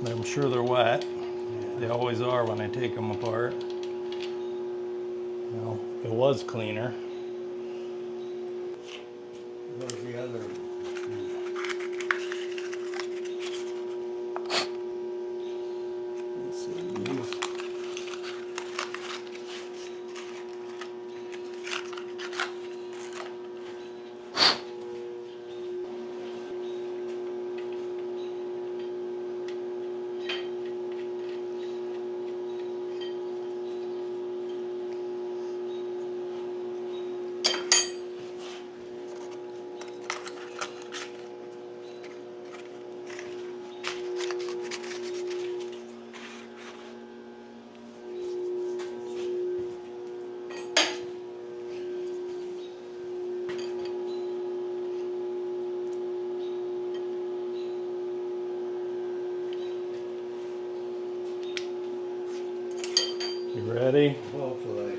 I'm sure they're wet. They always are when I take them apart. You know, it was cleaner. where's the other? ready? Hopefully.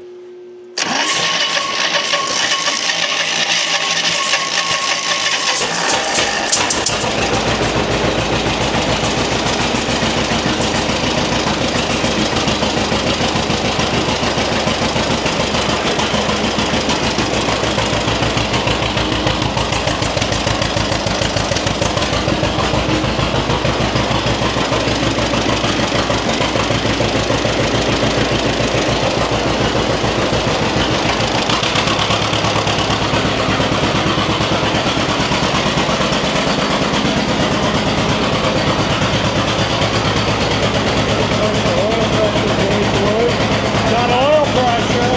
Got oil pressure.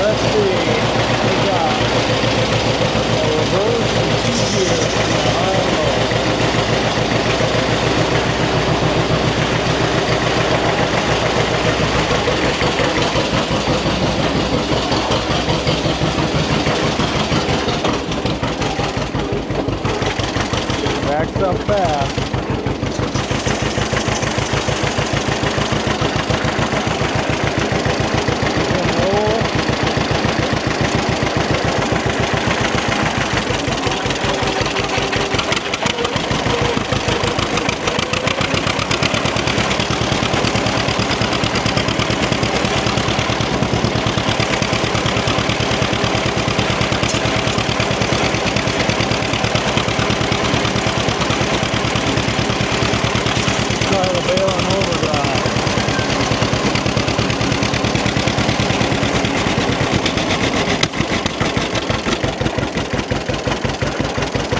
Let's see. We got a reverse and 2 gears from the high and low. Backs up fast. Try the bail and overdrive.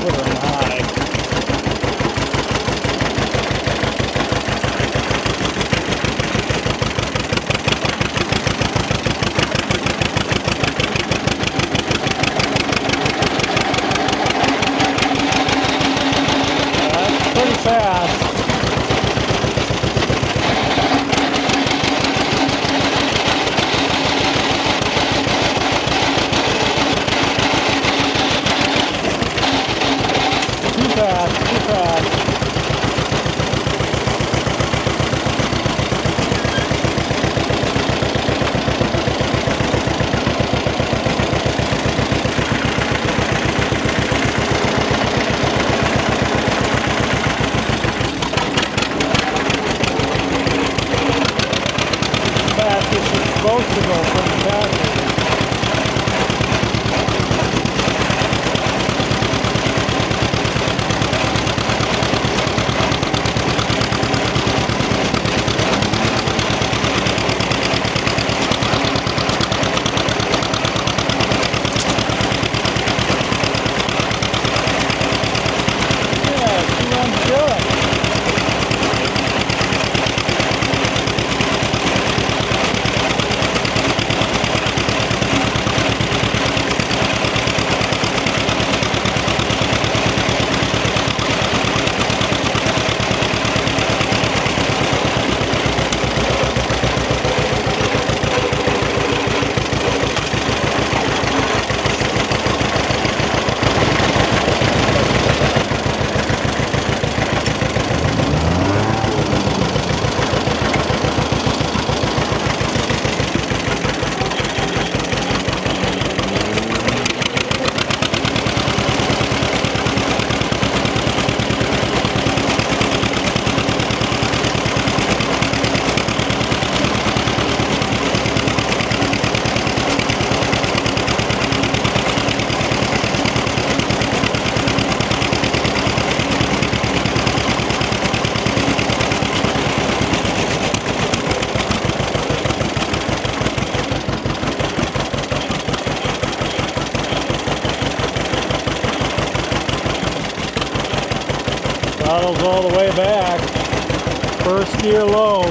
Put her in high. That's pretty fast. Too fast, too fast. Fast as it's supposed to go from the factory. Yeah, she runs good. throttles all the way back. First gear low.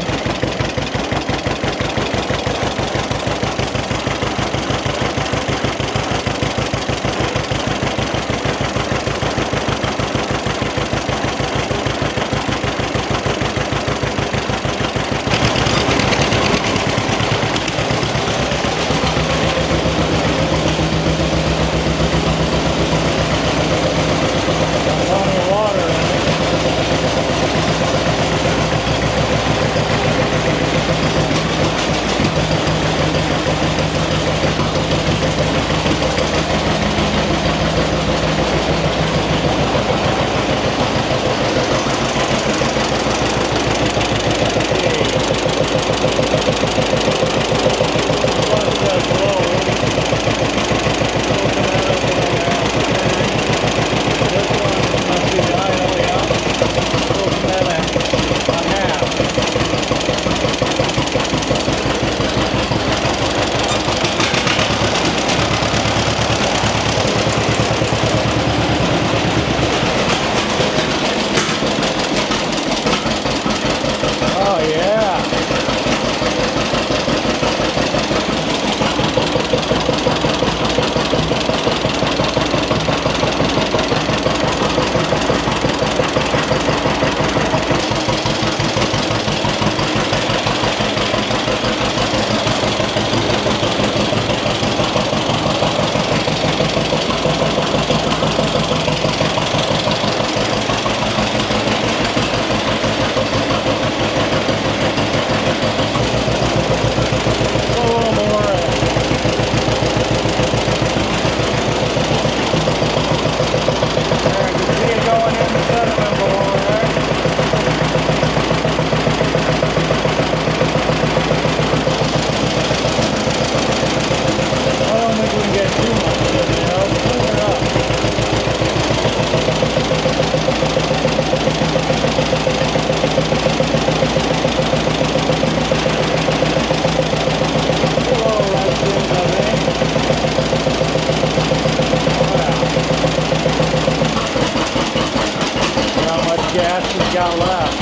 got left.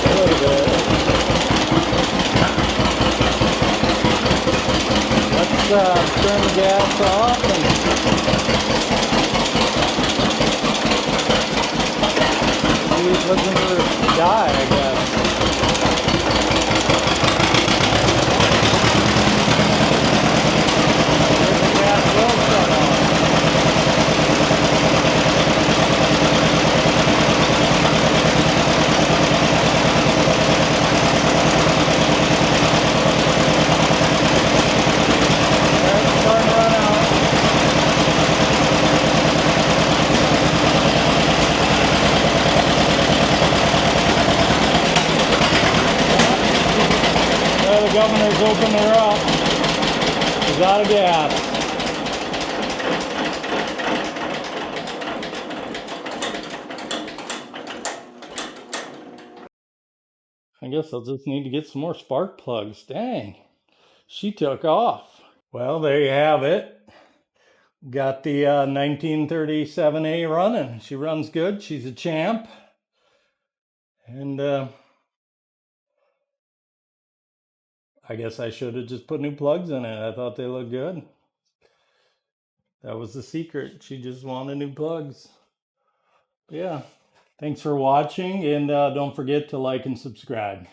A little bit. Let's turn the gas off and he's looking for a die, I guess. The gas will shut off. Alright, it's starting to run out. The governor's opened her up. She's out of gas. I guess I'll just need to get some more spark plugs. Dang, she took off. Well, there you have it. Got the 1937A running. She runs good. She's a champ. And I guess I should have just put new plugs in it. I thought they looked good. That was the secret. She just wanted new plugs. But yeah, thanks for watching, and don't forget to like and subscribe.